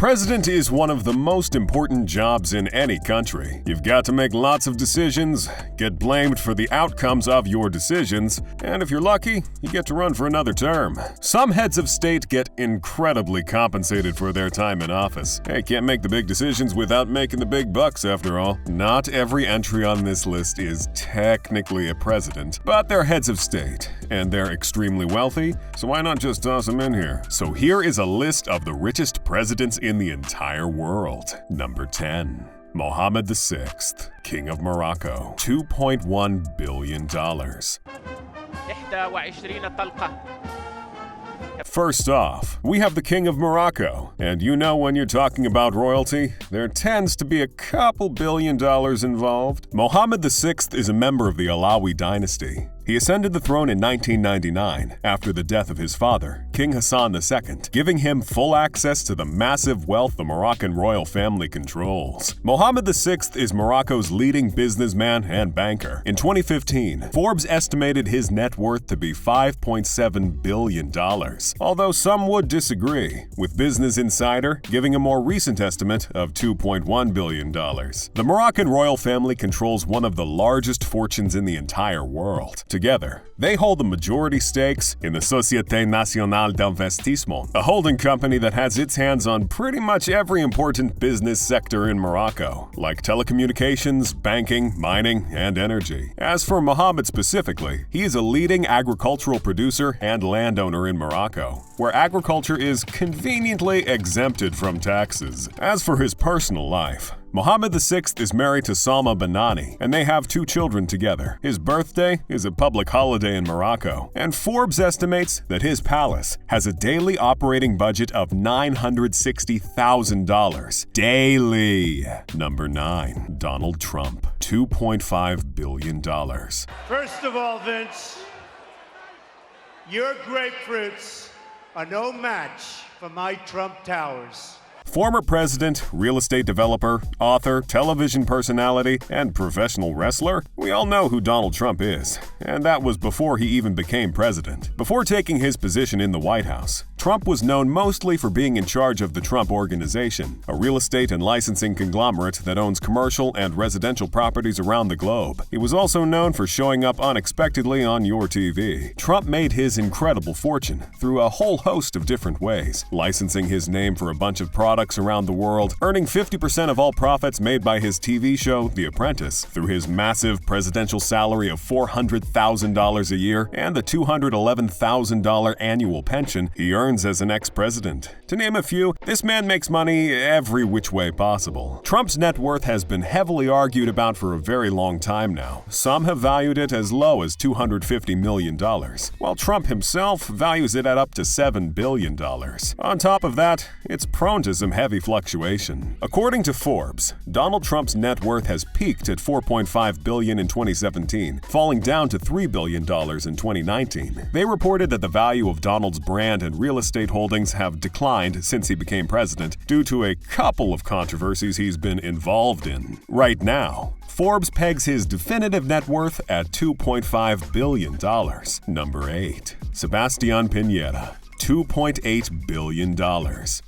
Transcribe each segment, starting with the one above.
President is one of the most important jobs in any country. You've got to make lots of decisions, get blamed for the outcomes of your decisions, and if you're lucky, you get to run for another term. Some heads of state get incredibly compensated for their time in office. Hey, can't make the big decisions without making the big bucks after all. Not every entry on this list is technically a president, but they're heads of state, and they're extremely wealthy, so why not just toss them in here? So here is a list of the richest presidents in the entire world. Number 10. Mohammed VI, King of Morocco, $2.1 billion. First off, we have the King of Morocco, and you know when you're talking about royalty, there tends to be a couple $1 billion involved. Mohammed VI is a member of the Alawi dynasty. He ascended the throne in 1999 after the death of his father, King Hassan II, giving him full access to the massive wealth the Moroccan royal family controls. Mohammed VI is Morocco's leading businessman and banker. In 2015, Forbes estimated his net worth to be $5.7 billion, although some would disagree, with Business Insider giving a more recent estimate of $2.1 billion. The Moroccan royal family controls one of the largest fortunes in the entire world. Together, they hold the majority stakes in the Société Nationale d'Investissement, a holding company that has its hands on pretty much every important business sector in Morocco, like telecommunications, banking, mining, and energy. As for Mohammed specifically, he is a leading agricultural producer and landowner in Morocco, where agriculture is conveniently exempted from taxes. As for his personal life, Mohammed VI is married to Salma Banani, and they have 2 children together. His birthday is a public holiday in Morocco, and Forbes estimates that his palace has a daily operating budget of $960,000 daily. Number 9. Donald Trump, $2.5 billion. First of all, Vince, your grapefruits are no match for my Trump Towers. Former president, real estate developer, author, television personality, and professional wrestler, we all know who Donald Trump is, and that was before he even became president. Before taking his position in the White House, Trump was known mostly for being in charge of the Trump Organization, a real estate and licensing conglomerate that owns commercial and residential properties around the globe. He was also known for showing up unexpectedly on your TV. Trump made his incredible fortune through a whole host of different ways, licensing his name for a bunch of products around the world, earning 50% of all profits made by his TV show, The Apprentice, through his massive presidential salary of $400,000 a year and the $211,000 annual pension he earns as an ex-president. To name a few, this man makes money every which way possible. Trump's net worth has been heavily argued about for a very long time now. Some have valued it as low as $250 million, while Trump himself values it at up to $7 billion. On top of that, it's prone to some heavy fluctuation. According to Forbes, Donald Trump's net worth has peaked at $4.5 billion in 2017, falling down to $3 billion in 2019. They reported that the value of Donald's brand and real estate holdings have declined since he became president due to a couple of controversies he's been involved in. Right now, Forbes pegs his definitive net worth at $2.5 billion. Number 8. Sebastián Piñera, $2.8 billion.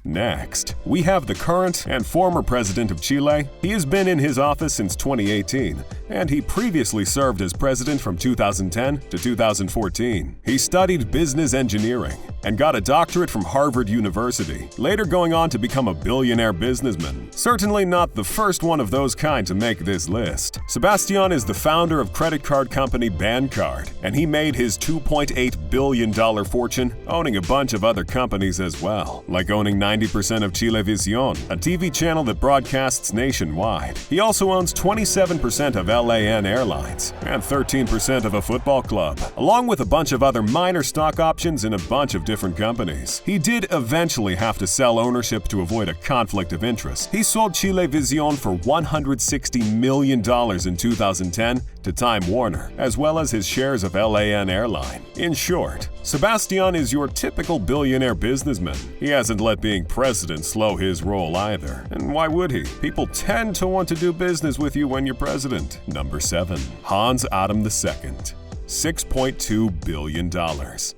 Next, we have the current and former president of Chile. He has been in his office since 2018, and he previously served as president from 2010 to 2014. He studied business engineering and got a doctorate from Harvard University, later going on to become a billionaire businessman. Certainly not the first one of those kind to make this list. Sebastián is the founder of credit card company Bancard, and he made his $2.8 billion fortune owning a bunch of other companies as well, like owning 90% of Chilevisión, a TV channel that broadcasts nationwide. He also owns 27% of LAN Airlines and 13% of a football club, along with a bunch of other minor stock options in a bunch of different companies. He did eventually have to sell ownership to avoid a conflict of interest. He sold Chilevisión for $160 million in 2010 to Time Warner, as well as his shares of LAN Airline. In short, Sebastián is your typical billionaire businessman. He hasn't let being president slow his roll either. And why would he? People tend to want to do business with you when you're president. Number 7. Hans Adam II, $6.2 billion.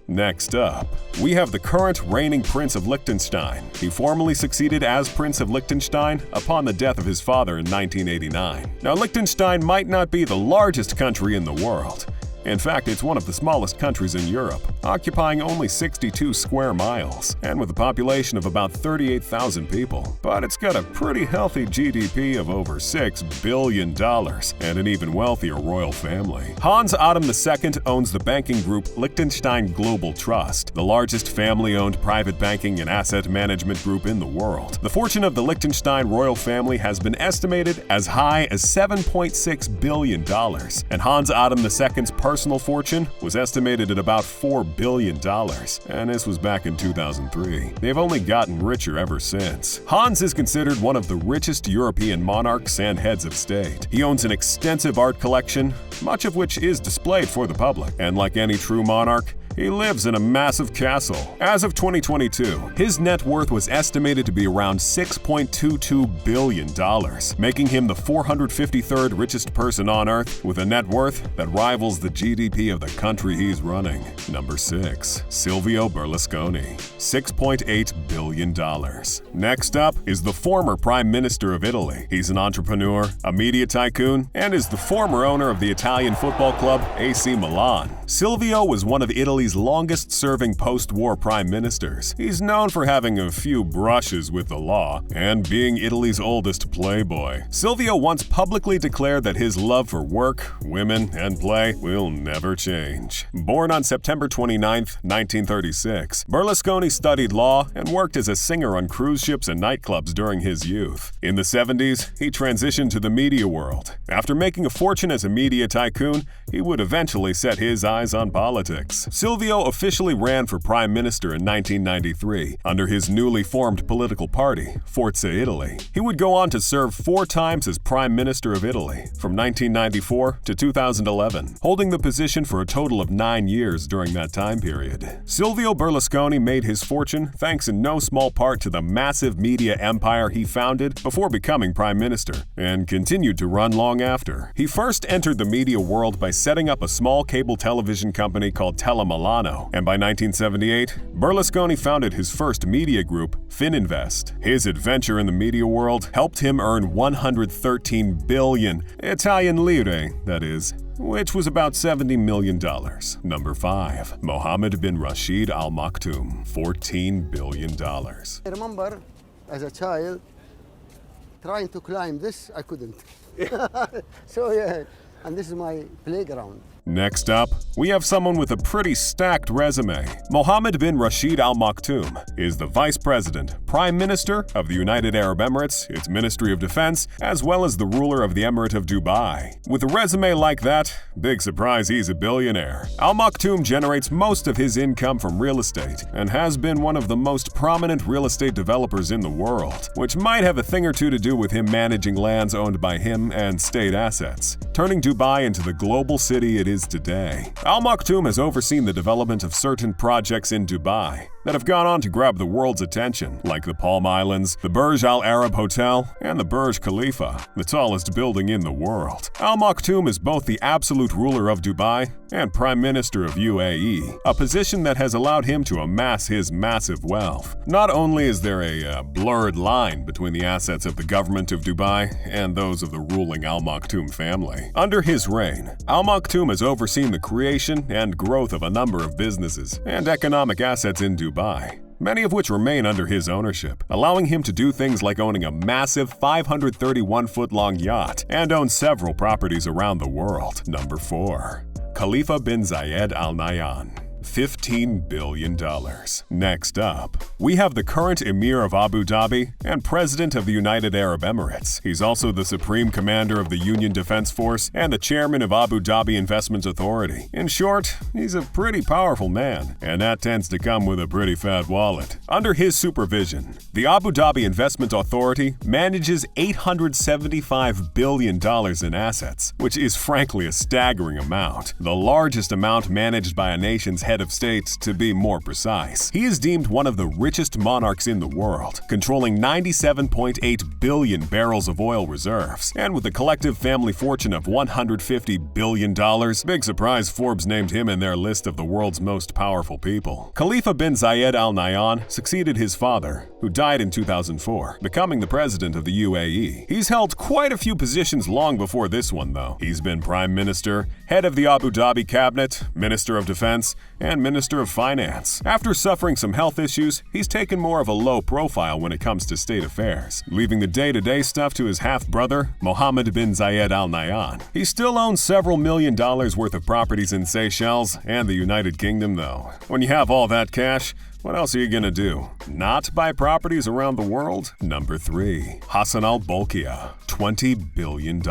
Next up, we have the current reigning Prince of Liechtenstein. He formally succeeded as Prince of Liechtenstein upon the death of his father in 1989. Now, Liechtenstein might not be the largest country in the world. In fact, it's one of the smallest countries in Europe, occupying only 62 square miles, and with a population of about 38,000 people. But it's got a pretty healthy GDP of over $6 billion and an even wealthier royal family. Hans Adam II owns the banking group Liechtenstein Global Trust, the largest family-owned private banking and asset management group in the world. The fortune of the Liechtenstein royal family has been estimated as high as $7.6 billion, and Hans Adam II's personal fortune was estimated at about $4 billion, and this was back in 2003. They've only gotten richer ever since. Hans is considered one of the richest European monarchs and heads of state. He owns an extensive art collection, much of which is displayed for the public, and like any true monarch, he lives in a massive castle. As of 2022, his net worth was estimated to be around $6.22 billion, making him the 453rd richest person on Earth with a net worth that rivals the GDP of the country he's running. Number 6. Silvio Berlusconi, $6.8 billion. Next up is the former Prime Minister of Italy. He's an entrepreneur, a media tycoon, and is the former owner of the Italian football club AC Milan. Silvio was one of Italy's longest-serving post-war prime ministers. He's known for having a few brushes with the law and being Italy's oldest playboy. Silvio once publicly declared that his love for work, women, and play will never change. Born on September 29, 1936, Berlusconi studied law and worked as a singer on cruise ships and nightclubs during his youth. In the 70s, he transitioned to the media world. After making a fortune as a media tycoon, he would eventually set his eyes on politics. Silvio officially ran for prime minister in 1993 under his newly formed political party, Forza Italy. He would go on to serve 4 times as prime minister of Italy, from 1994 to 2011, holding the position for a total of 9 years during that time period. Silvio Berlusconi made his fortune thanks in no small part to the massive media empire he founded before becoming prime minister, and continued to run long after. He first entered the media world by setting up a small cable television company called Milano, and by 1978, Berlusconi founded his first media group, Fininvest. His adventure in the media world helped him earn 113 billion Italian lire, that is, which was about $70 million. Number 5. Mohammed bin Rashid Al Maktoum, $14 billion. I remember as a child trying to climb this, I couldn't. So yeah, and this is my playground. Next up, we have someone with a pretty stacked resume. Mohammed bin Rashid Al Maktoum is the Vice President, Prime Minister of the United Arab Emirates, its Ministry of Defense, as well as the ruler of the Emirate of Dubai. With a resume like that, big surprise he's a billionaire. Al Maktoum generates most of his income from real estate and has been one of the most prominent real estate developers in the world, which might have a thing or two to do with him managing lands owned by him and state assets, turning Dubai into the global city it is today. Al Maktoum has overseen the development of certain projects in Dubai that have gone on to grab the world's attention, like the Palm Islands, the Burj Al Arab Hotel, and the Burj Khalifa, the tallest building in the world. Al Maktoum is both the absolute ruler of Dubai and Prime Minister of UAE, a position that has allowed him to amass his massive wealth. Not only is there a blurred line between the assets of the government of Dubai and those of the ruling Al Maktoum family. Under his reign, Al Maktoum has overseen the creation and growth of a number of businesses and economic assets in Dubai, many of which remain under his ownership, allowing him to do things like owning a massive 531-foot-long yacht and own several properties around the world. Number 4. Khalifa bin Zayed Al Nahyan, $15 billion. Next up, we have the current Emir of Abu Dhabi and President of the United Arab Emirates. He's also the Supreme Commander of the Union Defense Force and the Chairman of Abu Dhabi Investment Authority. In short, he's a pretty powerful man, and that tends to come with a pretty fat wallet. Under his supervision, the Abu Dhabi Investment Authority manages $875 billion in assets, which is frankly a staggering amount, the largest amount managed by a nation's head head of state to be more precise. He is deemed one of the richest monarchs in the world, controlling 97.8 billion barrels of oil reserves, and with a collective family fortune of $150 billion, big surprise Forbes named him in their list of the world's most powerful people. Khalifa bin Zayed Al Nahyan succeeded his father, who died in 2004, becoming the president of the UAE. He's held quite a few positions long before this one, though. He's been prime minister, head of the Abu Dhabi cabinet, minister of defense, and minister of finance. After suffering some health issues, he's taken more of a low profile when it comes to state affairs, leaving the day-to-day stuff to his half-brother, Mohammed bin Zayed Al Nahyan. He still owns several $1 million worth of properties in Seychelles and the United Kingdom, though. When you have all that cash, what else are you gonna do? Not buy properties around the world? Number 3. Hassan al-Bolkiah, $20 billion.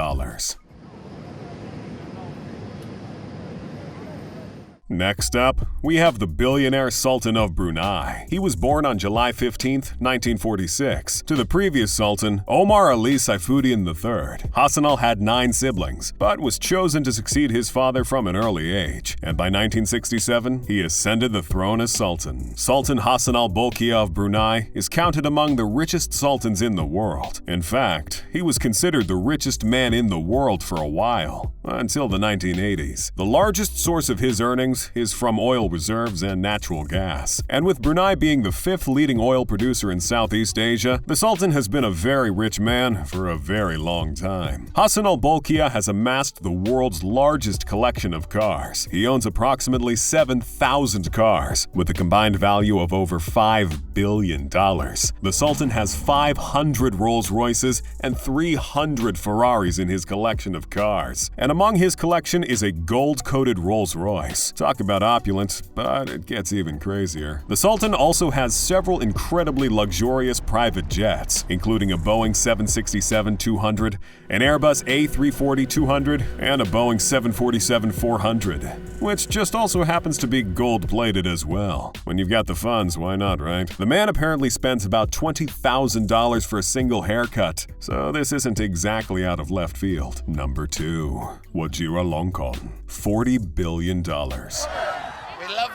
Next up, we have the billionaire Sultan of Brunei. He was born on July 15, 1946, to the previous Sultan, Omar Ali Saifuddin III. Hassanal had 9 siblings, but was chosen to succeed his father from an early age, and by 1967, he ascended the throne as Sultan. Sultan Hassan al-Bolkiah of Brunei is counted among the richest sultans in the world. In fact, he was considered the richest man in the world for a while, until the 1980s. The largest source of his earnings is from oil reserves and natural gas. And with Brunei being the 5th leading oil producer in Southeast Asia, the Sultan has been a very rich man for a very long time. Hassan al-Bolkiah has amassed the world's largest collection of cars. He owns approximately 7,000 cars, with a combined value of over $5 billion. The Sultan has 500 Rolls-Royces and 300 Ferraris in his collection of cars. And among his collection is a gold-coated Rolls-Royce. Talk about opulent, but it gets even crazier. The Sultan also has several incredibly luxurious private jets, including a Boeing 767-200, an Airbus A340-200, and a Boeing 747-400, which just also happens to be gold-plated as well. When you've got the funds, why not, right? The man apparently spends about $20,000 for a single haircut, so this isn't exactly out of left field. Number 2. Vajiralongkorn, $40 billion. We love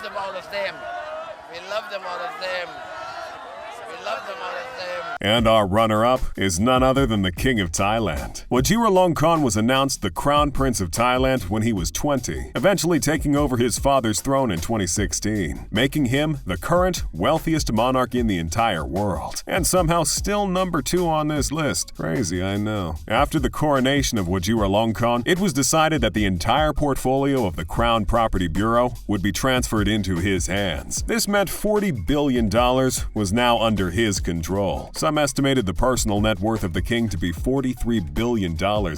them all the same. We love them all the same. We love them all the same. And our runner-up is none other than the King of Thailand. Vajiralongkorn was announced the Crown Prince of Thailand when he was 20, eventually taking over his father's throne in 2016, making him the current wealthiest monarch in the entire world, and somehow still number 2 on this list. Crazy, I know. After the coronation of Vajiralongkorn, it was decided that the entire portfolio of the Crown Property Bureau would be transferred into his hands. This meant $40 billion was now under his control. Some estimated the personal net worth of the king to be $43 billion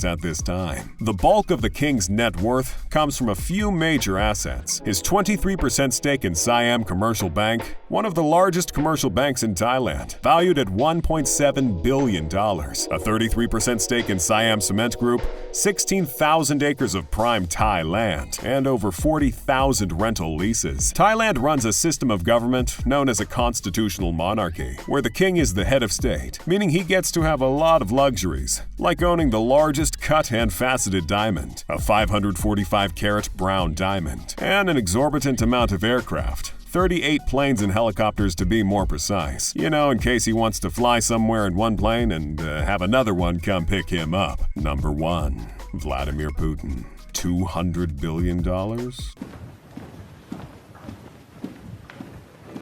at this time. The bulk of the king's net worth comes from a few major assets. His 23% stake in Siam Commercial Bank, one of the largest commercial banks in Thailand, valued at $1.7 billion. A 33% stake in Siam Cement Group, 16,000 acres of prime Thai land, and over 40,000 rental leases. Thailand runs a system of government known as a constitutional monarchy, where the king is the head of state, meaning he gets to have a lot of luxuries, like owning the largest cut and faceted diamond, a 545-carat brown diamond, and an exorbitant amount of aircraft. 38 planes and helicopters to be more precise. You know, in case he wants to fly somewhere in one plane and have another one come pick him up. Number 1. Vladimir Putin, $200 billion.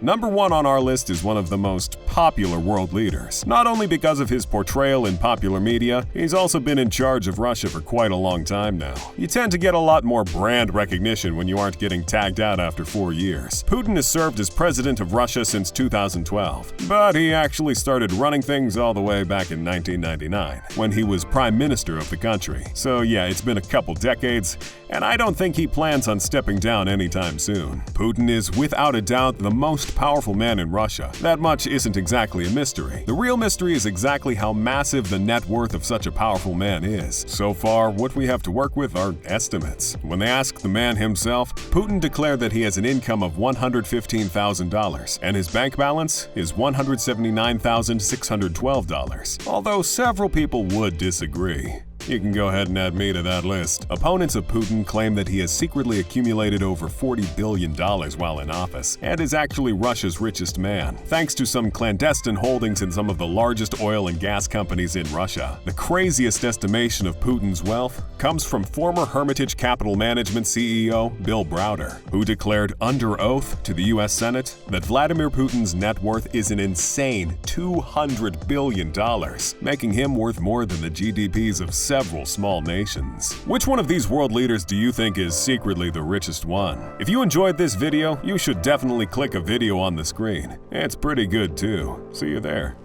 Number 1 on our list is one of the most popular world leaders. Not only because of his portrayal in popular media, he's also been in charge of Russia for quite a long time now. You tend to get a lot more brand recognition when you aren't getting tagged out after 4 years. Putin has served as president of Russia since 2012, but he actually started running things all the way back in 1999, when he was prime minister of the country. So yeah, it's been a couple decades, and I don't think he plans on stepping down anytime soon. Putin is without a doubt the most powerful man in Russia. That much isn't exactly a mystery. The real mystery is exactly how massive the net worth of such a powerful man is. So far, what we have to work with are estimates. When they asked the man himself, Putin declared that he has an income of $115,000, and his bank balance is $179,612, although several people would disagree. You can go ahead and add me to that list. Opponents of Putin claim that he has secretly accumulated over $40 billion while in office and is actually Russia's richest man, thanks to some clandestine holdings in some of the largest oil and gas companies in Russia. The craziest estimation of Putin's wealth comes from former Hermitage Capital Management CEO Bill Browder, who declared under oath to the U.S. Senate that Vladimir Putin's net worth is an insane $200 billion, making him worth more than the GDPs of several small nations. Which one of these world leaders do you think is secretly the richest one? If you enjoyed this video, you should definitely click a video on the screen. It's pretty good too. See you there.